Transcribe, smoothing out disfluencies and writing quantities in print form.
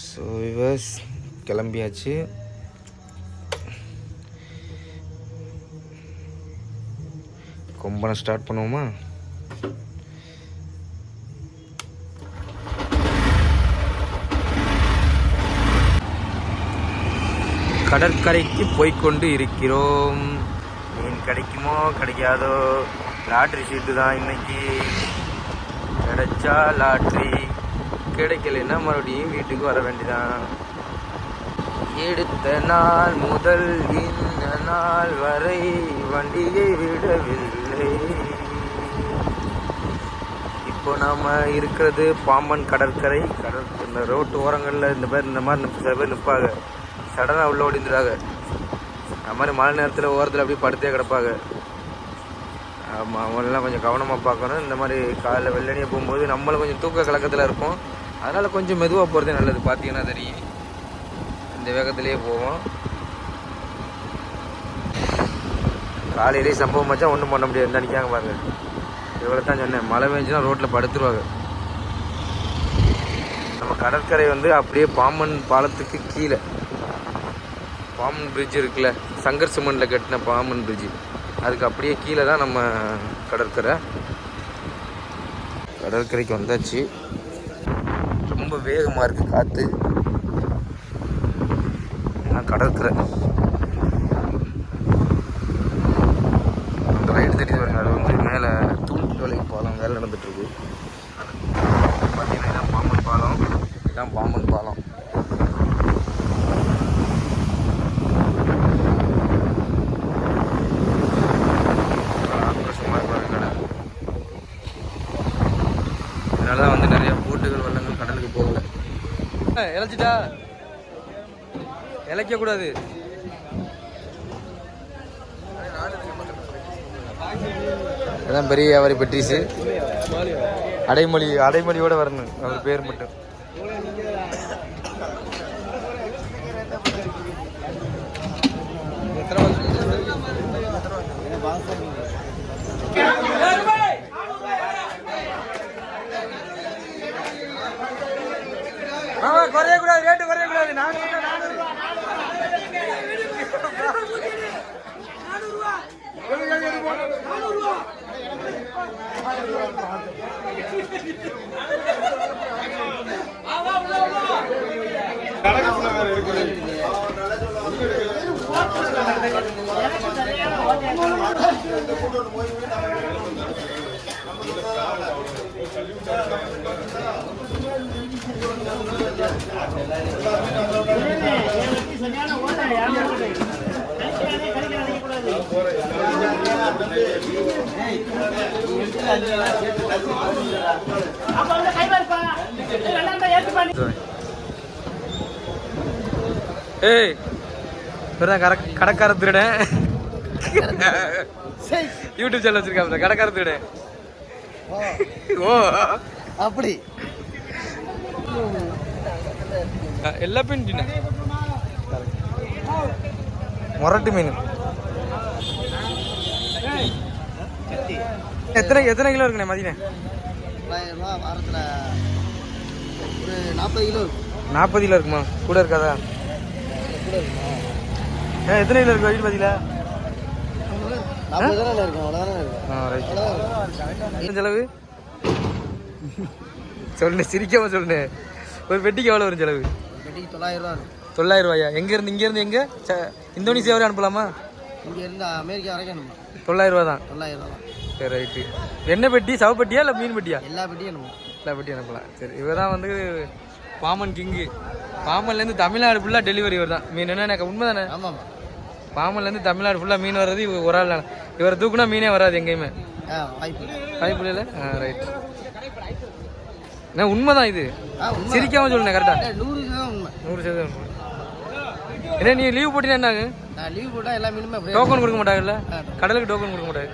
So viewers கிளம்பியாச்சு. கொம்பனை start பண்ணுவோமா? கடற்கரைக்கு போய்கொண்டு இருக்கிறோம். மீன் கிடைக்குமோ கிடைக்காதோ, லாட்ரி ஷீட்டு தான் இன்னைக்கு. கிடைச்சா லாட்ரி, கிடைக்கலன்னா மறுபடியும் வீட்டுக்கு வர வேண்டியதான். எடுத்த நாள் முதல் இந்த நாள் வரை வண்டியை விடவில்லை. இப்போ நாம் இருக்கிறது பாம்பன் கடற்கரை. இந்த ரோட்டு ஓரங்களில் இந்த மாதிரி சில பேர் நிற்பாங்க, சடனாக உள்ள ஓடிந்துடுறாங்க. அது மாதிரி மழை நேரத்தில் ஓரத்தில் அப்படியே படுத்தே கிடப்பாங்க. ஆமாம், அவங்களெலாம் கொஞ்சம் கவனமாக பார்க்கணும். இந்த மாதிரி காலைல வெள்ளனியாக போகும்போது நம்மளும் கொஞ்சம் தூக்க கலக்கத்தில் இருப்போம். அதனால் கொஞ்சம் மெதுவாக போகிறதே நல்லது. பார்த்தீங்கன்னா தெரியும், இந்த வேகத்திலேயே போவோம். காலையிலேயே சம்பவம் வச்சா ஒன்றும் பண்ண முடியாது. நினைக்காங்க பாருங்க, இவ்வளோ தான் சொன்னேன். மழை பெஞ்சுன்னா ரோட்டில் படுத்துருவாங்க. நம்ம கடற்கரை வந்து அப்படியே பாம்பன் பாலத்துக்கு கீழே பாம்பன் பிரிட்ஜ் இருக்குல்ல, சங்கர் சிமெண்டில் கட்டின பாம்பன் பிரிட்ஜு, அதுக்கு அப்படியே கீழே தான் நம்ம கடற்கரை. கடற்கரைக்கு வந்தாச்சு. ரொம்ப வேகமாக இருக்குது காற்று. ஏன்னா கடற்கரை அந்த ரைடு தெரியுது பாருங்க. அது வந்து மேலே தூண்டில் வேலைக்கு பாலம் வேலை நடந்துட்டுருக்கு. பார்த்தீங்கன்னா இதான் பாம்பன் பாலம். இதுதான் பாம்பன் பாலம். அதனால தான் வந்து நிறைய போட்டுகள் வள்ளங்கள் கடலுக்கு போகல. இழைச்சிட்டா இழைக்கக்கூடாது. அதான் பெரிய வியாபாரி பெட்ரிஸு. அடைமொழியோட வரணும் அவர் பேர் மட்டும். குறையக்கூடாது, ரேட்டு குறையக்கூடாது. 400 ஏய், கடைக்கார திருடன் யூடியூப் சேனல் வச்சிருக்காங்க. கடைக்கார திருடன். ஓ அப்படி எல்லா மீன் மொரட்டு மீன். எத்தனை கிலோ இருக்குண்ணே மதியனே? 40 கிலோ இருக்குமா? கூட இருக்காதா? எத்தனை கிலோ இருக்கு வயிறு பாத்தீங்களா? செலவு சொல்லு, சிரிக்காம சொல்லு. ஒரு பெட்டிக்கு எவ்வளோ வரும் செலவு? 900 ரூபாயா? இங்க இருந்து எங்க இந்தோனேசியா வரை அனுப்பலாமா? இங்க இருந்து அமெரிக்கா வரைக்கும் 900 ரூபா தான். சரி, ரைட்டு. என்ன பெட்டி? சவ பெட்டியா இல்லை மீன் பெட்டியா? எல்லா பெட்டியும் அனுப்பலாம். சரி, இவர் தான் வந்து பாம்பன் கிங்கு. பாம்பன்லேருந்து தமிழ்நாடு ஃபுல்லாக டெலிவரி இவர் தான். மீன் என்ன உண்மை தானே? ஆமாம். பாம்பன்லேருந்து தமிழ்நாடு ஃபுல்லாக மீன் வர்றது இவர் ஒரு ஆள். இவர் தூக்குனா மீனே வராது எங்கேயுமே. வாய்ப்பு இல்லை. ரைட். என்ன உண்மைதான் இது? சிரிக்காம சொல்லுங்க. கரெக்டா 100% உண்மை. என்ன நீ லீவ் போட்டீங்கன்னா என்ன? லீவ் போட்டால் எல்லா மீனுமே டோக்கன் கொடுக்க மாட்டாங்கல்ல? கடலுக்கு டோக்கன் கொடுக்க மாட்டாங்க.